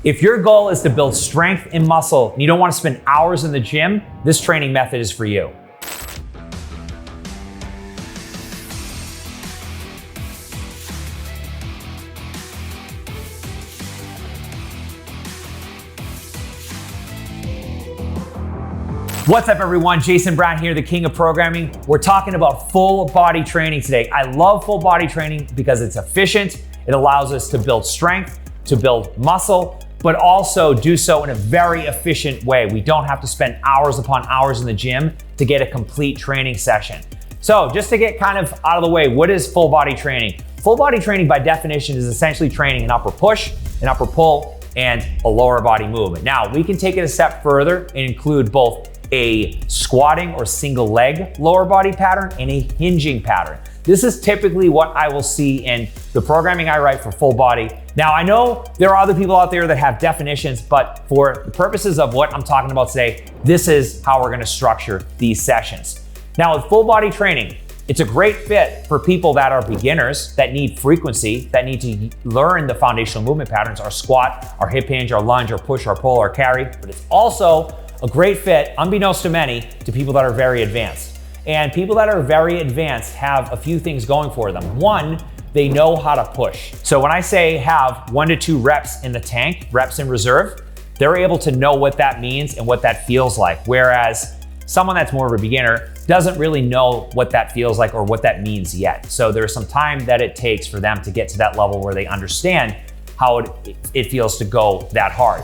If your goal is to build strength and muscle and you don't want to spend hours in the gym, this training method is for you. What's up everyone, Jason Brown here, the king of programming. We're talking about full body training today. I love full body training because it's efficient. It allows us to build strength, to build muscle, but also do so in a very efficient way. We don't have to spend hours upon hours in the gym to get a complete training session. So just to get kind of out of the way, what is full body training? Full body training by definition is essentially training an upper push, an upper pull, and a lower body movement. Now we can take it a step further and include both a squatting or single leg lower body pattern and a hinging pattern. This is typically what I will see in the programming I write for full body. Now I know there are other people out there that have definitions, but for the purposes of what I'm talking about today, this is how we're gonna structure these sessions. Now with full body training, it's a great fit for people that are beginners, that need frequency, that need to learn the foundational movement patterns, our squat, our hip hinge, our lunge, our push, our pull, our carry, but it's also a great fit, unbeknownst to many, to people that are very advanced. And people that are very advanced have a few things going for them. One, they know how to push. So when I say have 1 to 2 reps in the tank, reps in reserve, they're able to know what that means and what that feels like. Whereas someone that's more of a beginner doesn't really know what that feels like or what that means yet. So there's some time that it takes for them to get to that level where they understand how it feels to go that hard.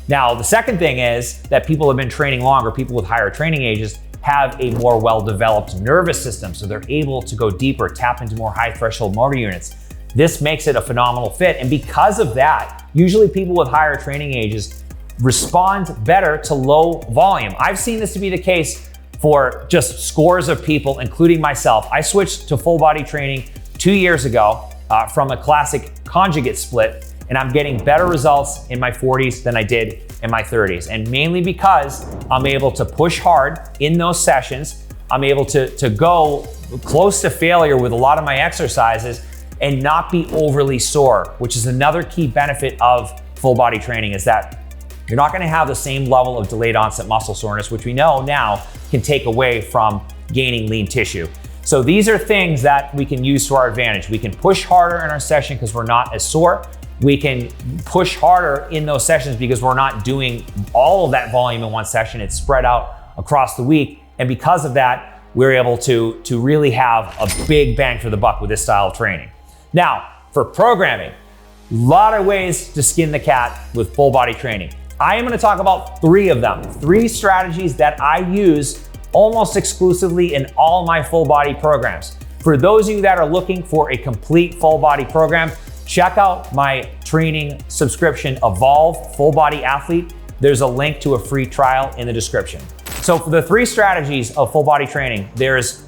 Now, the second thing is that people have been training longer, people with higher training ages have a more well-developed nervous system, so they're able to go deeper, tap into more high threshold motor units. This makes it a phenomenal fit, and because of that, usually people with higher training ages respond better to low volume. I've seen this to be the case for just scores of people, including myself. I switched to full body training 2 years ago from a classic conjugate split, and I'm getting better results in my 40s than I did in my 30s. And mainly because I'm able to push hard in those sessions. I'm able to go close to failure with a lot of my exercises and not be overly sore, which is another key benefit of full body training, is that you're not gonna have the same level of delayed onset muscle soreness, which we know now can take away from gaining lean tissue. So these are things that we can use to our advantage. We can push harder in our session because we're not as sore. We can push harder in those sessions because we're not doing all of that volume in one session. It's spread out across the week. And because of that, we're able to really have a big bang for the buck with this style of training. Now, for programming, a lot of ways to skin the cat with full body training. I am gonna talk about 3 of them, 3 strategies that I use almost exclusively in all my full body programs. For those of you that are looking for a complete full body program, check out my training subscription, EVOLV Full Body Athlete. There's a link to a free trial in the description. So for the 3 strategies of full body training, there's,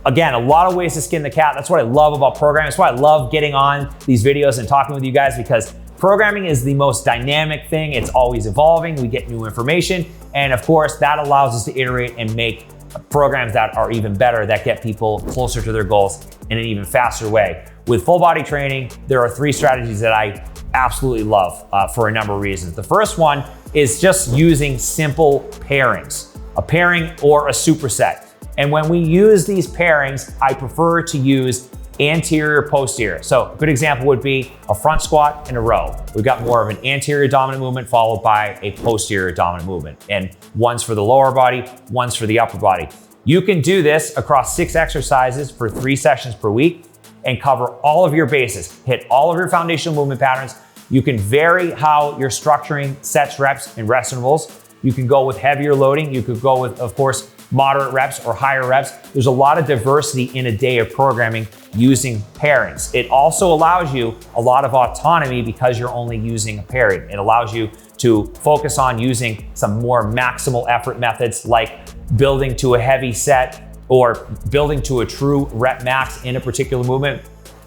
again, a lot of ways to skin the cat. That's what I love about programming. That's why I love getting on these videos and talking with you guys, because programming is the most dynamic thing. It's always evolving. We get new information. And of course, that allows us to iterate and make programs that are even better, that get people closer to their goals in an even faster way. With full body training, there are 3 strategies that I absolutely love for a number of reasons. The first one is just using simple pairings, a pairing or a superset. And when we use these pairings, I prefer to use anterior, posterior. So a good example would be a front squat and a row. We've got more of an anterior dominant movement followed by a posterior dominant movement. And one's for the lower body, one's for the upper body. You can do this across 6 exercises for 3 sessions per week and cover all of your bases, hit all of your foundational movement patterns. You can vary how you're structuring sets, reps, and rest intervals. You can go with heavier loading. You could go with, of course, moderate reps or higher reps. There's a lot of diversity in a day of programming using pairings. It also allows you a lot of autonomy because you're only using a pairing. It allows you to focus on using some more maximal effort methods like building to a heavy set or building to a true rep max in a particular movement.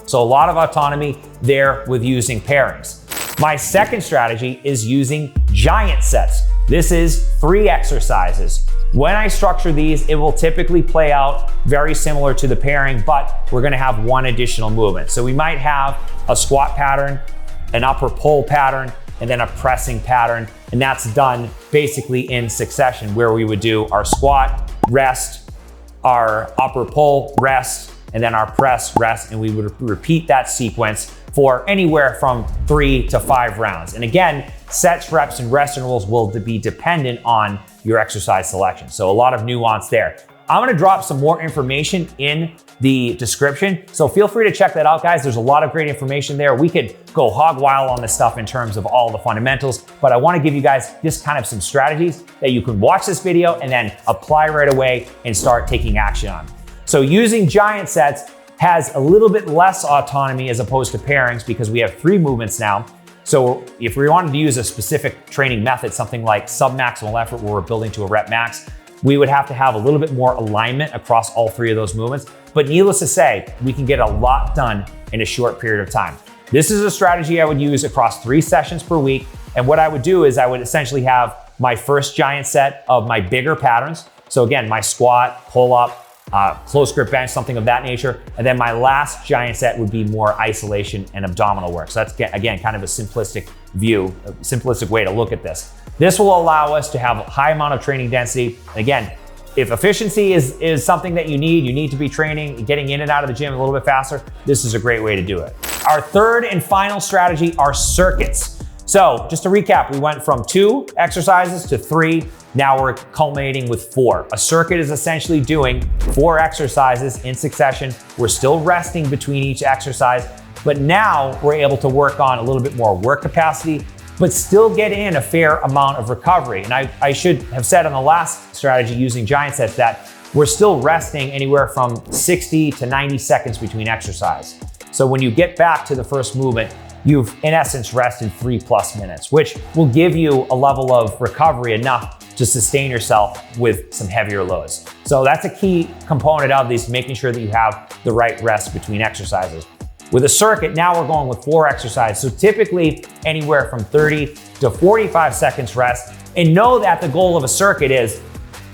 So a lot of autonomy there with using pairings. My second strategy is using giant sets. This is 3 exercises. When I structure these, it will typically play out very similar to the pairing, but we're gonna have 1 additional movement. So we might have a squat pattern, an upper pull pattern, and then a pressing pattern. And that's done basically in succession, where we would do our squat, rest, our upper pull, rest, and then our press, rest, and we would repeat that sequence for anywhere from 3 to 5 rounds. And again, sets, reps, and rest intervals will be dependent on your exercise selection. So a lot of nuance there. I'm gonna drop some more information in the description, so feel free to check that out, guys. There's a lot of great information there. We could go hog wild on this stuff in terms of all the fundamentals, but I wanna give you guys just kind of some strategies that you can watch this video and then apply right away and start taking action on. So using giant sets has a little bit less autonomy as opposed to pairings because we have 3 movements now. So if we wanted to use a specific training method, something like submaximal effort where we're building to a rep max, we would have to have a little bit more alignment across all 3 of those movements. But needless to say, we can get a lot done in a short period of time. This is a strategy I would use across 3 sessions per week. And what I would do is I would essentially have my first giant set of my bigger patterns. So again, my squat, pull up, close grip bench, something of that nature. And then my last giant set would be more isolation and abdominal work. So that's, again, kind of a simplistic view, a simplistic way to look at this. This will allow us to have a high amount of training density. And again, if efficiency is something that you need to be training, getting in and out of the gym a little bit faster, this is a great way to do it. Our third and final strategy are circuits. So just to recap, we went from 2 exercises to 3. Now we're culminating with 4. A circuit is essentially doing 4 exercises in succession. We're still resting between each exercise, but now we're able to work on a little bit more work capacity, but still get in a fair amount of recovery. And I should have said on the last strategy using giant sets that we're still resting anywhere from 60 to 90 seconds between exercise. So when you get back to the first movement, you've in essence rested 3+ minutes, which will give you a level of recovery enough to sustain yourself with some heavier loads. So that's a key component of these, making sure that you have the right rest between exercises. With a circuit, now we're going with 4 exercises. So typically anywhere from 30 to 45 seconds rest. And know that the goal of a circuit is,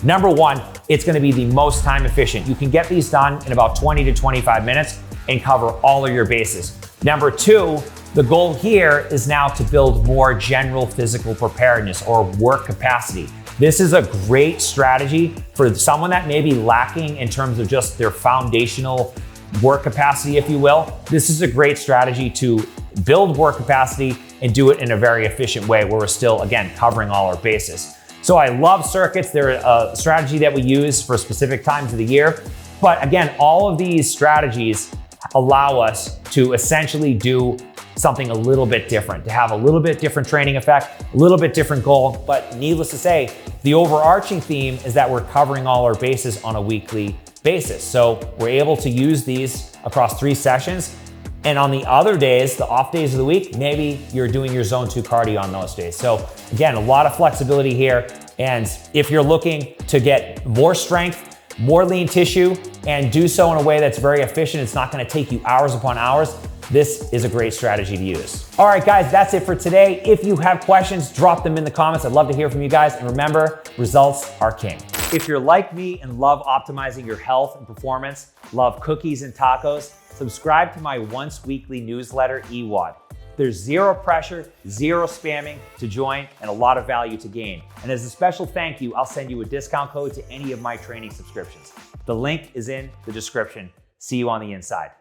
number 1, it's gonna be the most time efficient. You can get these done in about 20 to 25 minutes and cover all of your bases. Number 2, the goal here is now to build more general physical preparedness or work capacity. This is a great strategy for someone that may be lacking in terms of just their foundational work capacity, if you will. This is a great strategy to build work capacity and do it in a very efficient way where we're still, again, covering all our bases. So I love circuits. They're a strategy that we use for specific times of the year. But again, all of these strategies allow us to essentially do something a little bit different, to have a little bit different training effect, a little bit different goal. But needless to say, the overarching theme is that we're covering all our bases on a weekly basis. So we're able to use these across 3 sessions. And on the other days, the off days of the week, maybe you're doing your zone 2 cardio on those days. So again, a lot of flexibility here. And if you're looking to get more strength, more lean tissue, and do so in a way that's very efficient, it's not gonna take you hours upon hours, this is a great strategy to use. All right, guys, that's it for today. If you have questions, drop them in the comments. I'd love to hear from you guys. And remember, results are king. If you're like me and love optimizing your health and performance, love cookies and tacos, subscribe to my once weekly newsletter, EVOLV. There's 0 pressure, 0 spamming to join, and a lot of value to gain. And as a special thank you, I'll send you a discount code to any of my training subscriptions. The link is in the description. See you on the inside.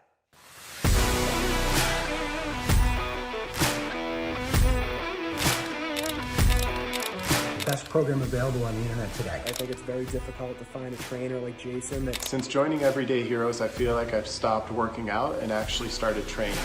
Best program available on the internet today. I think it's very difficult to find a trainer like Jason that... Since joining Everyday Heroes, I feel like I've stopped working out and actually started training.